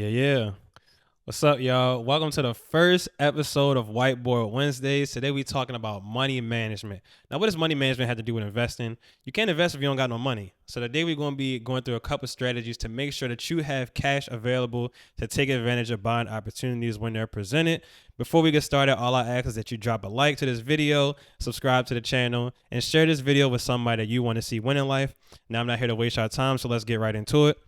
Yeah. What's up, y'all? Welcome to the first episode of Whiteboard Wednesdays. Today we talking about money management. Now, what does money management have to do with investing? You can't invest if you don't got no money. So today we're going to be going through a couple strategies to make sure that you have cash available to take advantage of buying opportunities when they're presented. Before we get started, all I ask is that you drop a like to this video, subscribe to the channel, and share this video with somebody that you want to see win in life. Now, I'm not here to waste your time, so let's get right into it.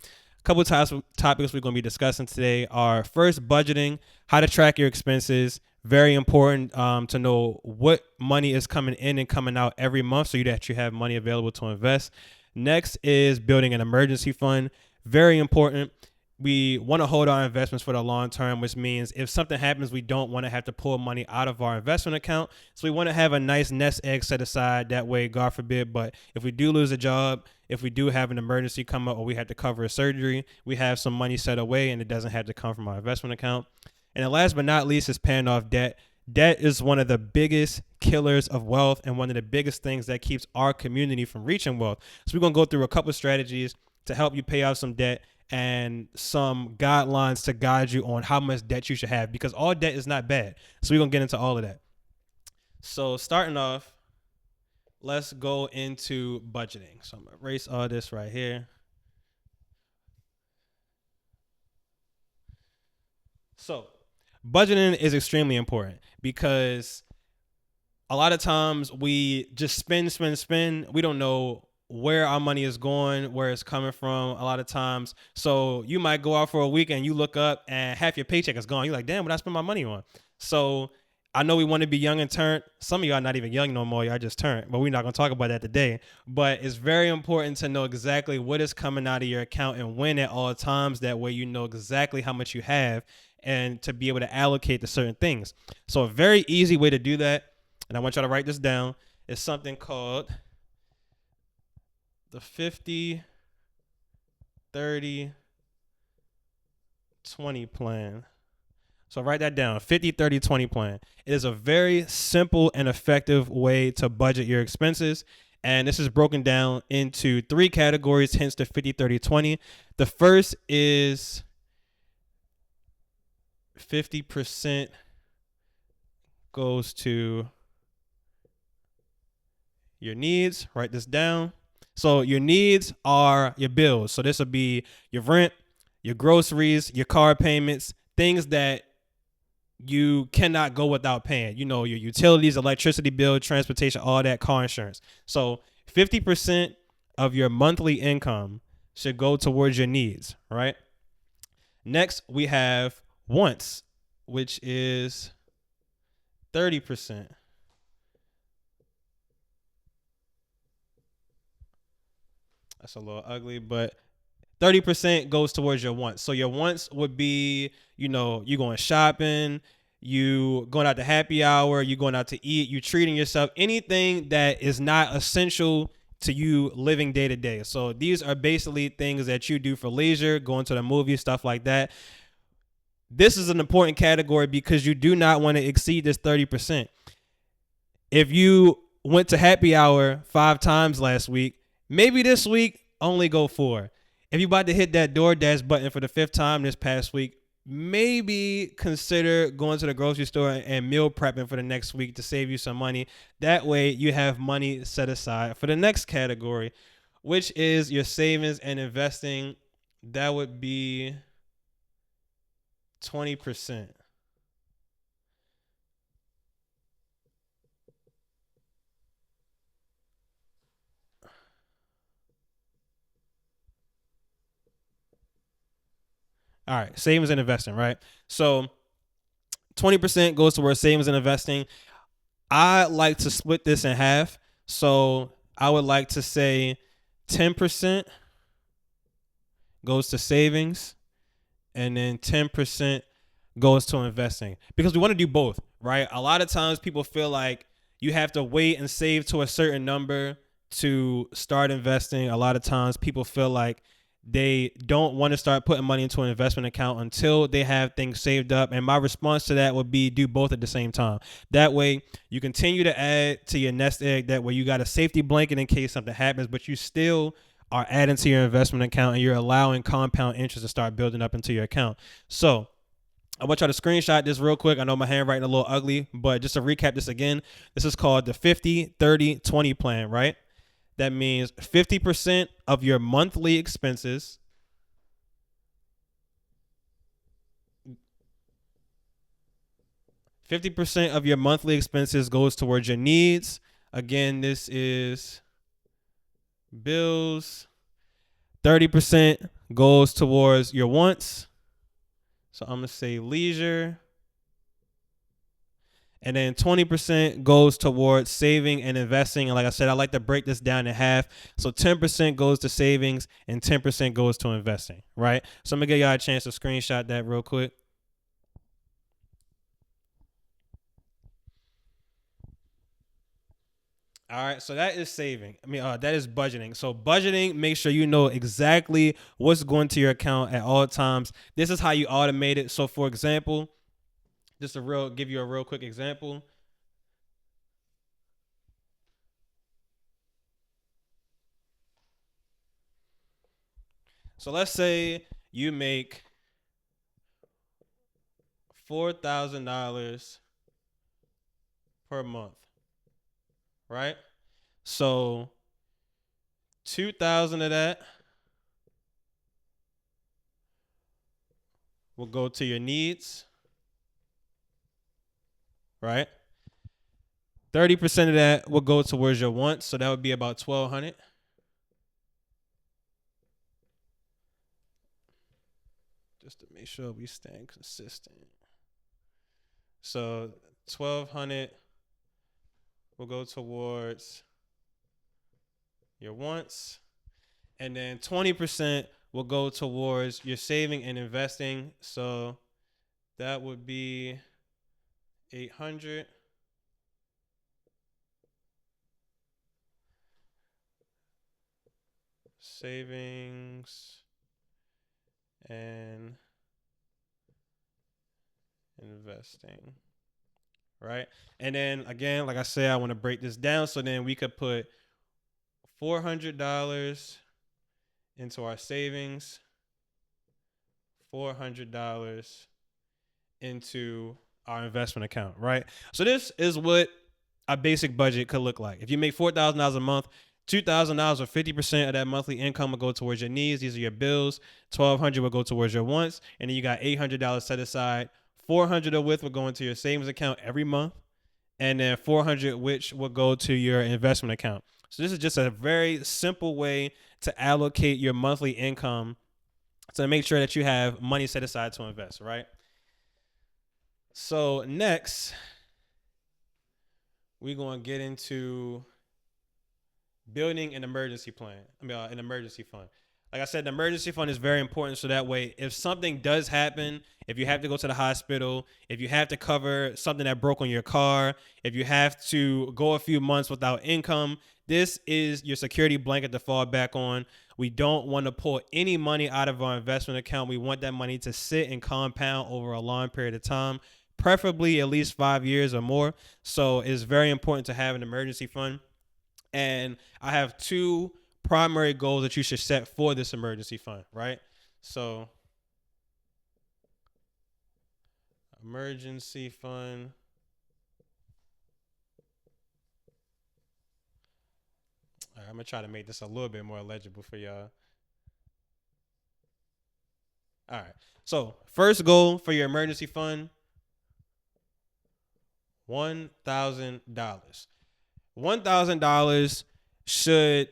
Couple topics we're going to be discussing today are first budgeting, how to track your expenses. Very important to know what money is coming in and coming out every month so that you have money available to invest. Next is building an emergency fund. Very important. We want to hold our investments for the long term, which means if something happens, we don't want to have to pull money out of our investment account. So we want to have a nice nest egg set aside. That way, God forbid, but if we do lose a job, if we do have an emergency come up or we have to cover a surgery, we have some money set away and it doesn't have to come from our investment account. And then last but not least is paying off debt. Debt is one of the biggest killers of wealth and one of the biggest things that keeps our community from reaching wealth. So we're going to go through a couple of strategies to help you pay off some debt and some guidelines to guide you on how much debt you should have, because all debt is not bad. So we're going to get into all of that. So starting off, let's go into budgeting. So I'm going to erase all this right here. So budgeting is extremely important because a lot of times we just spend. We don't know where our money is going, where it's coming from a lot of times. So you might go out for a week and you look up and half your paycheck is gone. You're like, damn, what I spend my money on? So I know we want to be young and turned. Some of y'all are not even young no more. Y'all just turned, but we're not going to talk about that today. But it's very important to know exactly what is coming out of your account and when at all times. That way you know exactly how much you have and to be able to allocate to certain things. So a very easy way to do that, and I want y'all to write this down, is something called the 50, 30, 20 plan. So write that down, 50, 30, 20 plan. It is a very simple and effective way to budget your expenses. And this is broken down into three categories, hence the 50, 30, 20. The first is 50% goes to your needs. Write this down. So your needs are your bills. So this will be your rent, your groceries, your car payments, things that you cannot go without paying. You know, your utilities, electricity bill, transportation, all that, car insurance. So 50% of your monthly income should go towards your needs, right? Next, we have wants, which is 30%. That's a little ugly, but 30% goes towards your wants. So your wants would be, you going shopping, you going out to happy hour, you going out to eat, you treating yourself, anything that is not essential to you living day to day. So these are basically things that you do for leisure, going to the movies, stuff like that. This is an important category because you do not want to exceed this 30%. If you went to happy hour 5 times last week, maybe this week only go 4. If you're about to hit that DoorDash button for the 5th time this past week, maybe consider going to the grocery store and meal prepping for the next week to save you some money. That way you have money set aside for the next category, which is your savings and investing. That would be 20%. All right, savings and investing, right? So 20% goes towards savings and investing. I like to split this in half. So I would like to say 10% goes to savings and then 10% goes to investing, because we want to do both, right? A lot of times people feel like you have to wait and save to a certain number to start investing. A lot of times people feel like they don't want to start putting money into an investment account until they have things saved up. And my response to that would be do both at the same time. That way you continue to add to your nest egg. That way you got a safety blanket in case something happens, but you still are adding to your investment account, and you're allowing compound interest to start building up into your account. So I want y'all to screenshot this real quick. I know my handwriting a little ugly, but just to recap this again, this is called the 50-30-20 plan, right? That means 50% of your monthly expenses, 50% of your monthly expenses goes towards your needs. Again, this is bills. 30% goes towards your wants. So I'm going to say leisure. And then 20% goes towards saving and investing. And like I said, I like to break this down in half. So 10% goes to savings and 10% goes to investing, right? So I'm going to give y'all a chance to screenshot that real quick. All right, so that is saving. That is budgeting. So budgeting, make sure you know exactly what's going to your account at all times. This is how you automate it. So for example, give you a real quick example. So let's say you make $4,000 per month, right? So 2,000 of that will go to your needs, right? 30% of that will go towards your wants, so that would be about 1,200. Just to make sure we staying consistent. So 1,200 will go towards your wants, and then 20% will go towards your saving and investing. So that would be 800. Savings and investing, right? And then again, like I said, I want to break this down so then we could put $400 into our savings, $400 into our investment account, right? So this is what a basic budget could look like. If you make $4,000 a month, $2,000 or 50% of that monthly income will go towards your needs. These are your bills. $1,200 will go towards your wants, and then you got $800 set aside. $400 of which will go into your savings account every month, and then $400 which will go to your investment account. So this is just a very simple way to allocate your monthly income to make sure that you have money set aside to invest, right? So next, we're going to get into building an emergency plan. An emergency fund. Like I said, the emergency fund is very important. So that way, if something does happen, if you have to go to the hospital, if you have to cover something that broke on your car, if you have to go a few months without income, this is your security blanket to fall back on. We don't want to pull any money out of our investment account. We want that money to sit and compound over a long period of time, preferably at least 5 years or more. So it's very important to have an emergency fund. And I have two primary goals that you should set for this emergency fund, right? So, emergency fund. All right, I'm going to try to make this a little bit more legible for y'all. All right. So, first goal for your emergency fund, $1,000. $1,000 should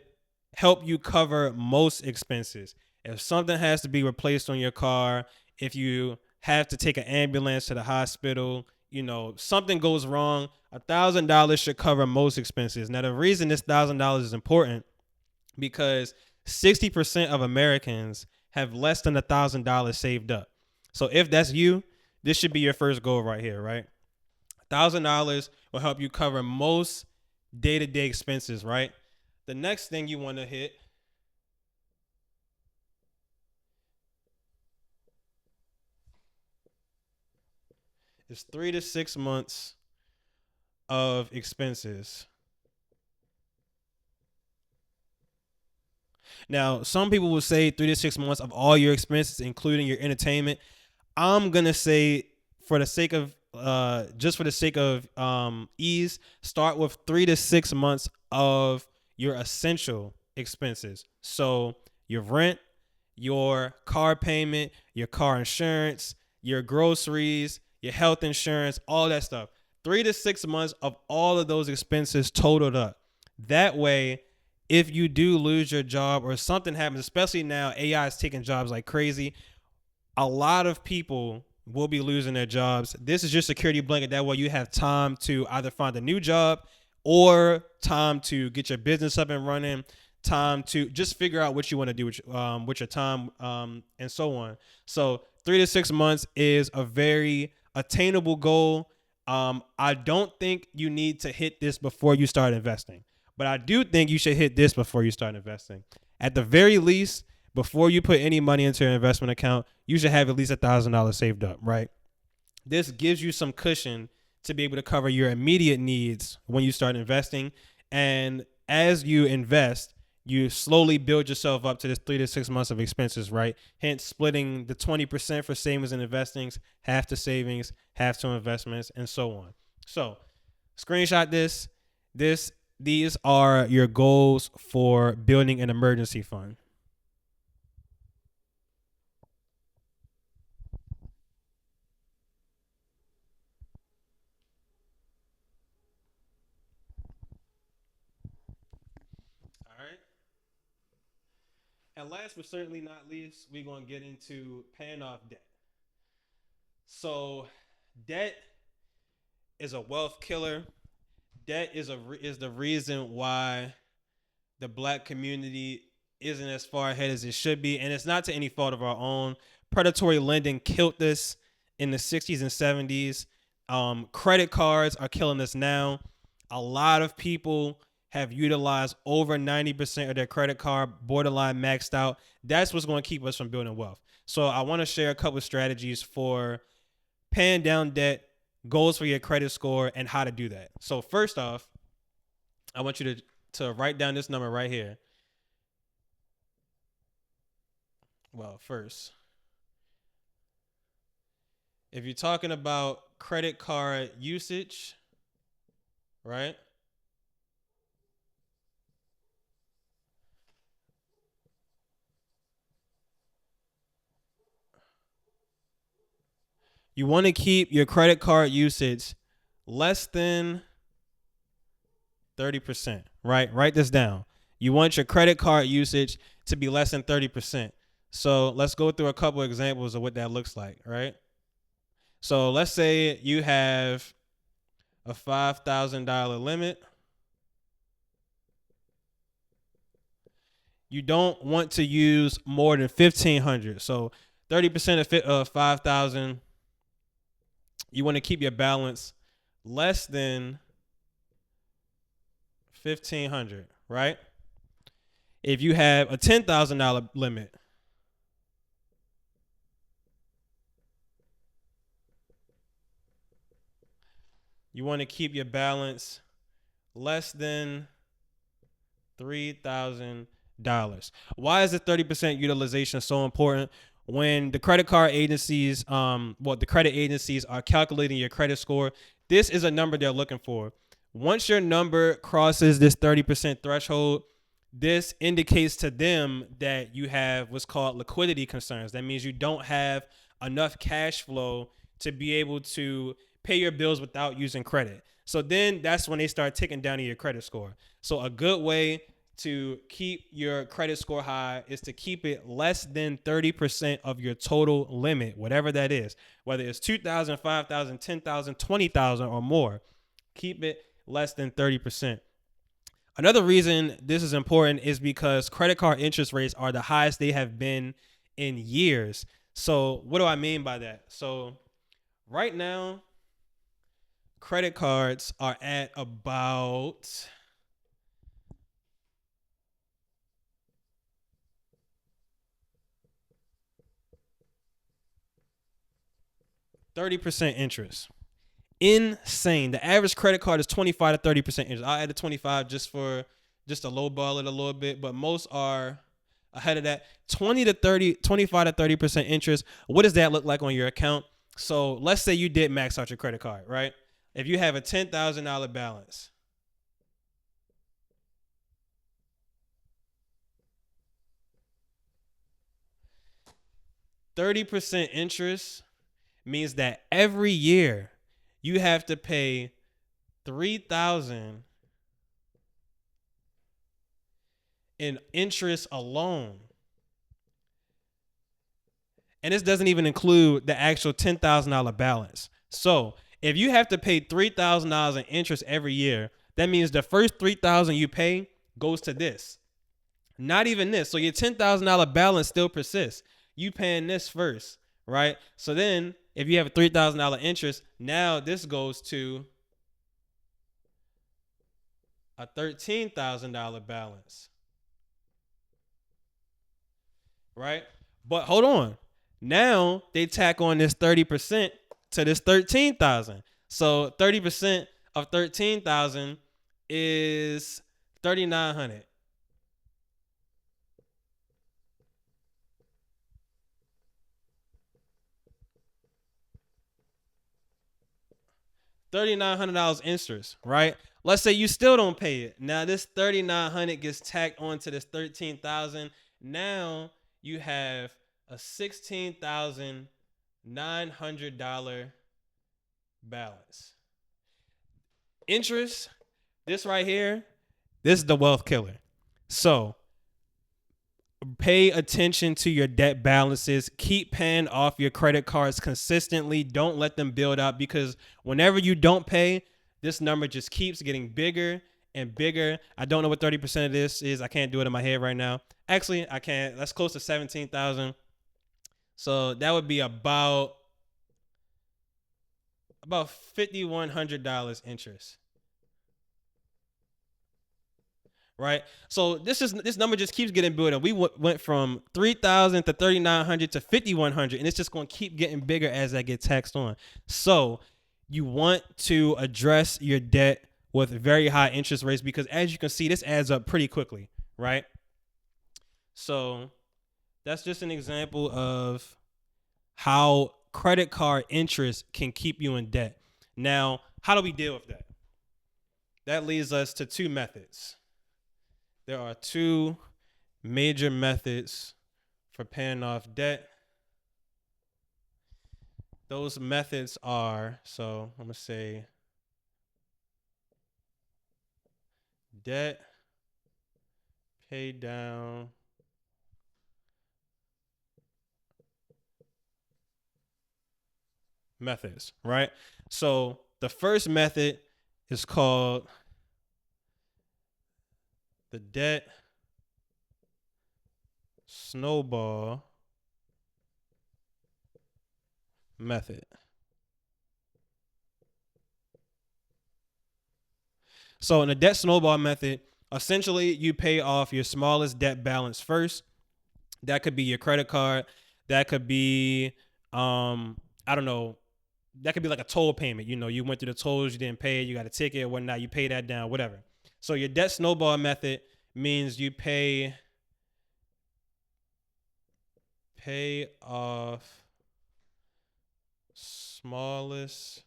help you cover most expenses. If something has to be replaced on your car, if you have to take an ambulance to the hospital, something goes wrong, $1,000 should cover most expenses. Now, the reason this $1,000 is important because 60% of Americans have less than $1,000 saved up. So if that's you, this should be your first goal right here, right? $1,000 will help you cover most day-to-day expenses, right? The next thing you want to hit is 3 to 6 months of expenses. Now, some people will say 3 to 6 months of all your expenses, including your entertainment. I'm gonna say, for the sake of just for the sake of ease, start with 3 to 6 months of your essential expenses. So your rent, your car payment, your car insurance, your groceries, your health insurance, all that stuff. 3 to 6 months of all of those expenses totaled up. That way, if you do lose your job or something happens, especially now AI is taking jobs like crazy, a lot of people will be losing their jobs. This is your security blanket. That way you have time to either find a new job or time to get your business up and running, time to just figure out what you want to do with your time, and so on. So 3 to 6 months is a very attainable goal. I don't think you need to hit this before you start investing, but I do think you should hit this before you start investing. At the very least, before you put any money into your investment account, you should have at least $1,000 saved up, right? This gives you some cushion to be able to cover your immediate needs when you start investing. And as you invest, you slowly build yourself up to this 3 to 6 months of expenses, right? Hence, splitting the 20% for savings and investings, half to savings, half to investments, and so on. So, screenshot this. These are your goals for building an emergency fund. All right. And last but certainly not least, we're going to get into paying off debt. So, debt is a wealth killer. Debt is the reason why the black community isn't as far ahead as it should be, and it's not to any fault of our own. Predatory lending killed this in the 60s and 70s. Credit cards are killing us now. A lot of people have utilized over 90% of their credit card, borderline maxed out. That's what's going to keep us from building wealth. So I want to share a couple of strategies for paying down debt, goals for your credit score, and how to do that. So first off, I want you to write down this number right here. Well, first, if you're talking about credit card usage, right? You want to keep your credit card usage less than 30%, right? Write this down. You want your credit card usage to be less than 30%. So let's go through a couple examples of what that looks like, right? So let's say you have a $5,000 limit. You don't want to use more than $1,500. So 30% of 5,000. You want to keep your balance less than $1,500, right? If you have a $10,000 limit, you want to keep your balance less than $3,000. Why is the 30% utilization so important? When the credit card agencies, the credit agencies are calculating your credit score, this is a number they're looking for. Once your number crosses this 30% threshold, this indicates to them that you have what's called liquidity concerns. That means you don't have enough cash flow to be able to pay your bills without using credit. So then that's when they start ticking down to your credit score. So a good way to keep your credit score high is to keep it less than 30% of your total limit, whatever that is, whether it's 2,000, 5,000, 10,000, 20,000 or more. Keep it less than 30%. Another reason this is important is because credit card interest rates are the highest they have been in years. So what do I mean by that? So right now, credit cards are at about 30% interest. Insane. The average credit card is 25 to 30% interest. I'll add the 25 just to lowball it a little bit, but most are ahead of that. 25 to 30% interest. What does that look like on your account? So let's say you did max out your credit card, right? If you have a $10,000 balance, 30% interest means that every year you have to pay $3,000 in interest alone. And this doesn't even include the actual $10,000 balance. So if you have to pay $3,000 in interest every year, that means the first $3,000 you pay goes to this. Not even this. So your $10,000 balance still persists. You paying this first, right? So then if you have a $3,000 interest, now this goes to a $13,000 balance, right? But hold on. Now they tack on this 30% to this 13,000. So 30% of 13,000 is 3,900. $3,900 interest, right? Let's say you still don't pay it. Now this 3,900 gets tacked onto this 13,000. Now you have a $16,900 balance. Interest, this right here, this is the wealth killer. So pay attention to your debt balances. Keep paying off your credit cards consistently. Don't let them build up, because whenever you don't pay, this number just keeps getting bigger and bigger. I don't know what 30% of this is. I can't do it in my head right now. Actually, I can't. That's close to 17,000. So that would be about $5,100 interest. Right, so this number just keeps getting built up. We went from 3,000 to 3,900 to 5,100, and it's just going to keep getting bigger as that gets taxed on. So you want to address your debt with very high interest rates, because as you can see, this adds up pretty quickly, right? So that's just an example of how credit card interest can keep you in debt. Now, how do we deal with that? That leads us to two methods. There are two major methods for paying off debt. Those methods are, so I'm going to say debt pay down methods, right? So the first method is called the debt snowball method. So in the debt snowball method, essentially you pay off your smallest debt balance first. That could be your credit card. That could be, I don't know, that could be like a toll payment. You know, you went through the tolls, you didn't pay it, you got a ticket or whatnot, you pay that down, whatever. So your debt snowball method means you pay off smallest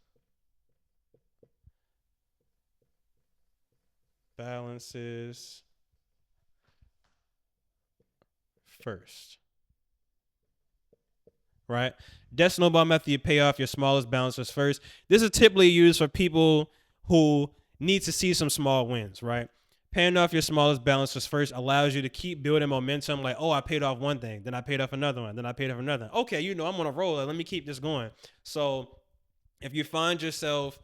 balances first. Right? Debt snowball method, you pay off your smallest balances first. This is typically used for people who need to see some small wins, right? Paying off your smallest balances first allows you to keep building momentum. Like, oh, I paid off one thing, then I paid off another one, then I paid off another. Okay, you know, I'm on a roll. Let me keep this going. So if you find yourself,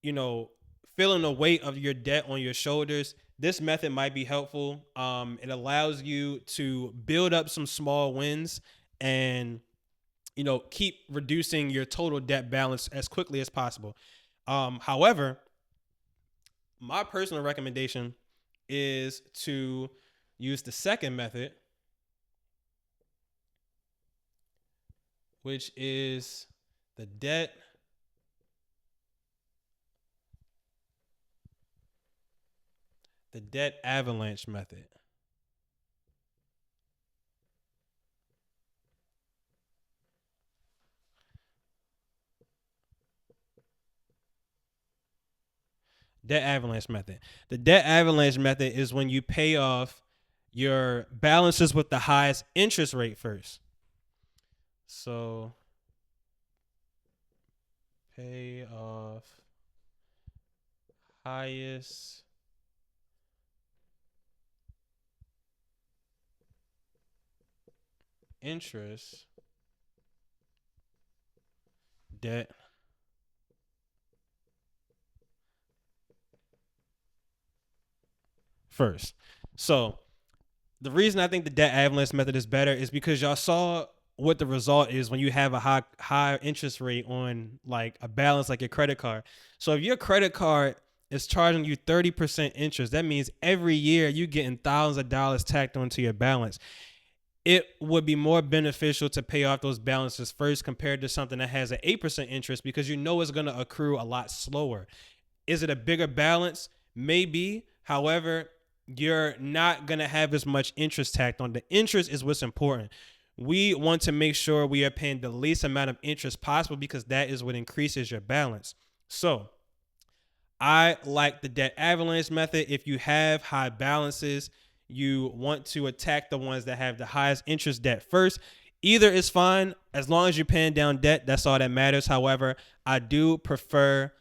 you know, feeling the weight of your debt on your shoulders, this method might be helpful. It allows you to build up some small wins and, you know, keep reducing your total debt balance as quickly as possible. However, my personal recommendation is to use the second method, which is the debt avalanche method. Debt avalanche method. The debt avalanche method is when you pay off your balances with the highest interest rate first. So pay off highest interest debt first. So the reason I think the debt avalanche method is better is because y'all saw what the result is when you have a high interest rate on like a balance like your credit card. So if your credit card is charging you 30% interest, that means every year you getting thousands of dollars tacked onto your balance. It would be more beneficial to pay off those balances first compared to something that has an 8% interest, because you know it's going to accrue a lot slower. Is it a bigger balance? Maybe. However, you're not going to have as much interest tacked on. The interest is what's important. We want to make sure we are paying the least amount of interest possible, because that is what increases your balance. So I like the debt avalanche method. If you have high balances, you want to attack the ones that have the highest interest debt first. Either is fine. As long as you're paying down debt, that's all that matters. However, I do prefer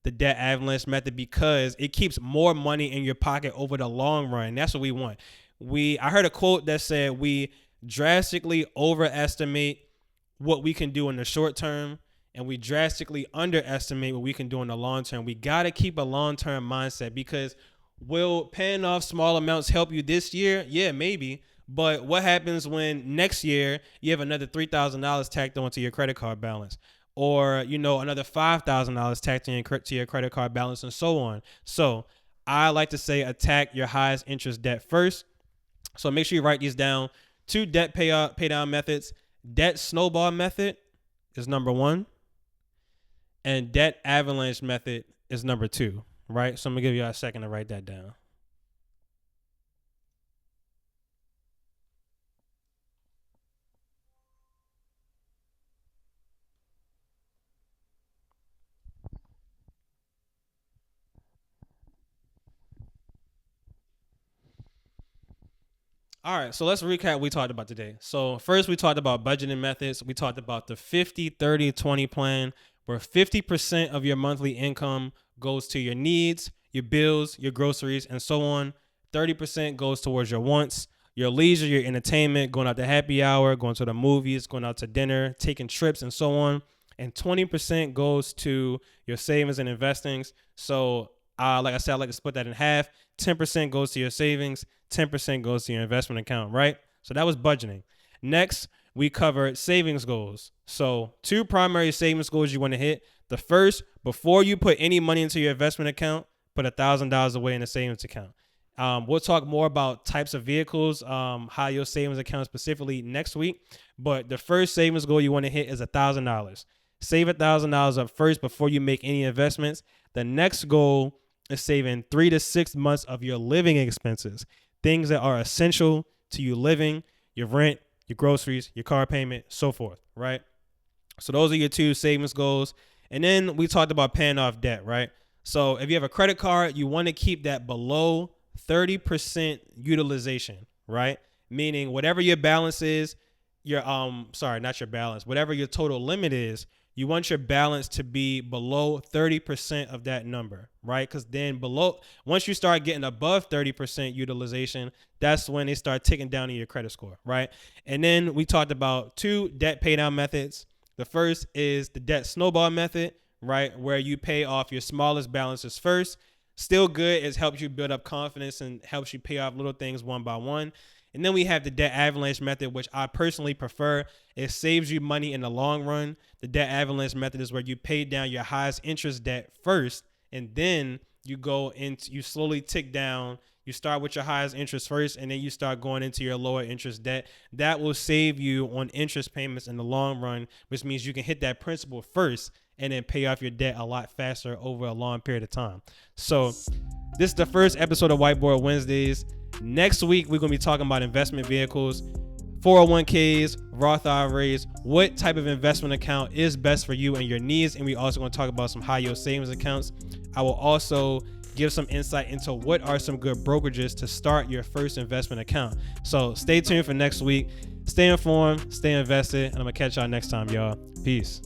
the debt avalanche method because it keeps more money in your pocket over the long run. That's what we want. I heard a quote that said we drastically overestimate what we can do in the short term, and we drastically underestimate what we can do in the long term. We got to keep a long-term mindset, because will paying off small amounts help you this year? Yeah, maybe. But what happens when next year you have another $3,000 tacked onto your credit card balance, or another $5,000 tacked to your credit card balance, and so on? So I like to say attack your highest interest debt first. So make sure you write these down. 2 debt pay down methods. Debt snowball method is number 1, and debt avalanche method is number 2. Right? So I'm gonna give you a second to write that down. All right, so let's recap what we talked about today. So first, we talked about budgeting methods. We talked about the 50-30-20 plan, where 50% of your monthly income goes to your needs, your bills, your groceries, and so on. 30% goes towards your wants, your leisure, your entertainment, going out to happy hour, going to the movies, going out to dinner, taking trips, and so on. And 20% goes to your savings and investings. So like I said, I like to split that in half. 10% goes to your savings, 10% goes to your investment account, right? So that was budgeting. Next, we covered savings goals. So 2 primary savings goals you want to hit. The first, before you put any money into your investment account, put $1,000 away in a savings account. We'll talk more about types of vehicles, how your savings account specifically next week. But the first savings goal you want to hit is $1,000. Save $1,000 up first before you make any investments. The next goal is saving 3 to 6 months of your living expenses, things that are essential to you living, your rent, your groceries, your car payment, so forth, right? So those are your 2 savings goals. And then we talked about paying off debt, right? So if you have a credit card, you want to keep that below 30% utilization, right? Meaning whatever your balance is, not your balance, whatever your total limit is, you want your balance to be below 30% of that number, right? Because then once you start getting above 30% utilization, that's when they start ticking down in your credit score, right? And then we talked about 2 debt pay down methods. The first is the debt snowball method, right? Where you pay off your smallest balances first. Still good. It helps you build up confidence and helps you pay off little things one by one. And then we have the debt avalanche method, which I personally prefer. It saves you money in the long run. The debt avalanche method is where you pay down your highest interest debt first, and then you slowly tick down. You start with your highest interest first, and then you start going into your lower interest debt. That will save you on interest payments in the long run, which means you can hit that principal first and then pay off your debt a lot faster over a long period of time. So this is the first episode of Whiteboard Wednesdays. Next week, we're going to be talking about investment vehicles, 401ks, Roth IRAs, what type of investment account is best for you and your needs. And we also going to talk about some high yield savings accounts. I will also give some insight into what are some good brokerages to start your first investment account. So stay tuned for next week. Stay informed, stay invested, and I'm going to catch y'all next time, y'all. Peace.